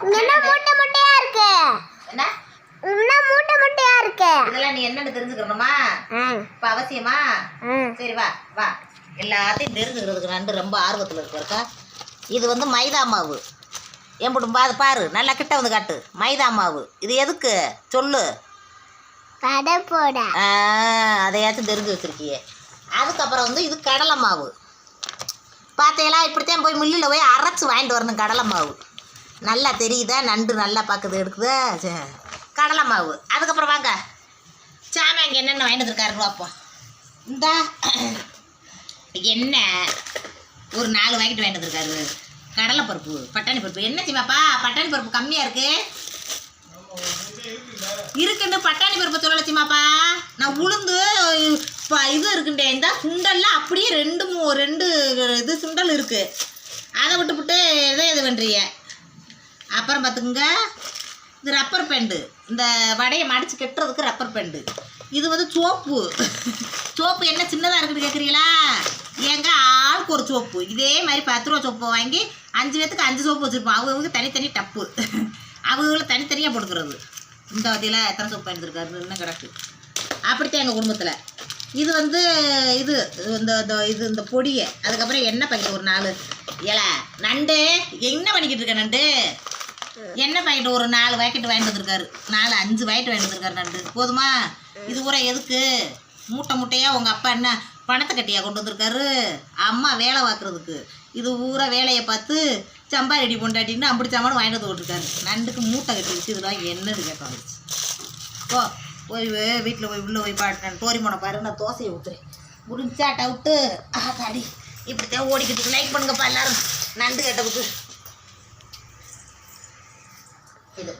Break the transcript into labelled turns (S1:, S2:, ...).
S1: என்ன மூட்டை மூட்டையா இருக்கு?
S2: என்ன
S1: மூட்டை மூட்டையா இருக்கு?
S2: இதெல்லாம் நீ என்னன்னு தெரிஞ்சுக்கணுமா? இப்ப அவசியமா? சரி வா வா, எல்லாத்தையும் தெரிஞ்சுக்கிறதுக்கு நண்டு ரொம்ப ஆர்வத்தில் இருக்கா. இது வந்து மைதா மாவு. எம்பிடும் பாரு, நல்லா கிட்ட வந்து காட்டு. மைதா மாவு இது எதுக்கு சொல்லு.
S1: வடை போட.
S2: அதையாச்சும் தெரிஞ்சு வச்சிருக்கியே. அதுக்கப்புறம் வந்து இது கடலை மாவு. பார்த்தீங்களா, இப்படித்தான் போய் மில்லில் போய் அரைச்சி வாங்கிட்டு வரணும் கடலை மாவு. நல்லா தெரியுதா, நண்டு நல்லா பார்க்குது எடுக்குதா. கடலை மாவு. அதுக்கப்புறம் வாங்க சாமி அங்கே என்னென்ன வாங்கிட்டு வந்துருக்காரு பார்ப்போம். இந்த எண்ணெய் ஒரு 4 வாங்கிட்டு வாங்கிட்டு வந்துருக்காரு. கடலைப்பருப்பு, பட்டாணி பருப்பு. என்ன சிவாப்பா பட்டாணி பருப்பு கம்மியாக இருக்குன்னு பட்டாணி பருப்பு சொல்லலை சிமாப்பா. நான் உளுந்து இது இருக்குண்டே, இந்த சுண்டல்லாம் அப்படியே 2 இது சுண்டல் இருக்குது. அதை விட்டுவிட்டு இது பண்ணுறீங்க. அப்புறம் பார்த்துக்குங்க, இது ரப்பர் பேண்டு. இந்த வடையை மடித்து கட்டுறதுக்கு ரப்பர் பேண்டு. இது வந்து சோப்பு. சோப்பு என்ன சின்னதாக இருக்குன்னு கேட்குறீங்களா? ஏங்க ஆளுக்கு ஒரு சோப்பு. இதே மாதிரி 10 ரூபா சோப்பை வாங்கி 5 பேத்துக்கு 5 சோப்பு வச்சுருப்போம். அவங்க தனித்தனி டப்பு. அவங்கள தனித்தனியாக போட்டுக்கிறது. இந்த வகையில் எத்தனை சோப்பு எடுத்துருக்காரு இன்னும் கிடக்கு. அப்படித்தான் எங்கள் குடும்பத்தில். இது வந்து இது இந்த பொடியை. அதுக்கப்புறம் எண்ணெய் பாக்கெட் ஒரு 4 இலை. நண்டு என்ன பண்ணிக்கிட்டு இருக்க நண்டு? எண்ணெய் பாக்கெட் ஒரு 4 பாக்கெட் வாங்கிட்டு வந்துருக்காரு. 5 பாக்கெட் வாங்கிட்டு வந்துருக்காரு நண்டு. போதுமா? இது பூரா எதுக்கு? மூட்டை மூட்டையாக உங்கள் அப்பா என்ன பணத்தை கட்டியாக கொண்டு வந்திருக்காரு? அம்மா வேலை பார்க்குறதுக்கு. இது பூரா வேலையை பார்த்து சம்பா ரெடி பொண்டாட்டின்னு அப்படி சாமான் வாங்கிட்டு வந்து விட்டுருக்காரு. நண்டுக்கு மூட்டை கட்டி வச்சு இதெல்லாம் என்னது கேட்க வந்துச்சு. போய் வீட்டில் போய் உள்ளே போய் பாட்டு தோரி போன பாரு, நான் தோசையை ஊற்றுறேன். முடிஞ்சாட்டை விட்டு தாடி இப்படித்தான் ஓடிக்கிட்டு. லைக் பண்ணுங்கப்பா எல்லாரும். நண்டு கேட்டதுக்கு இது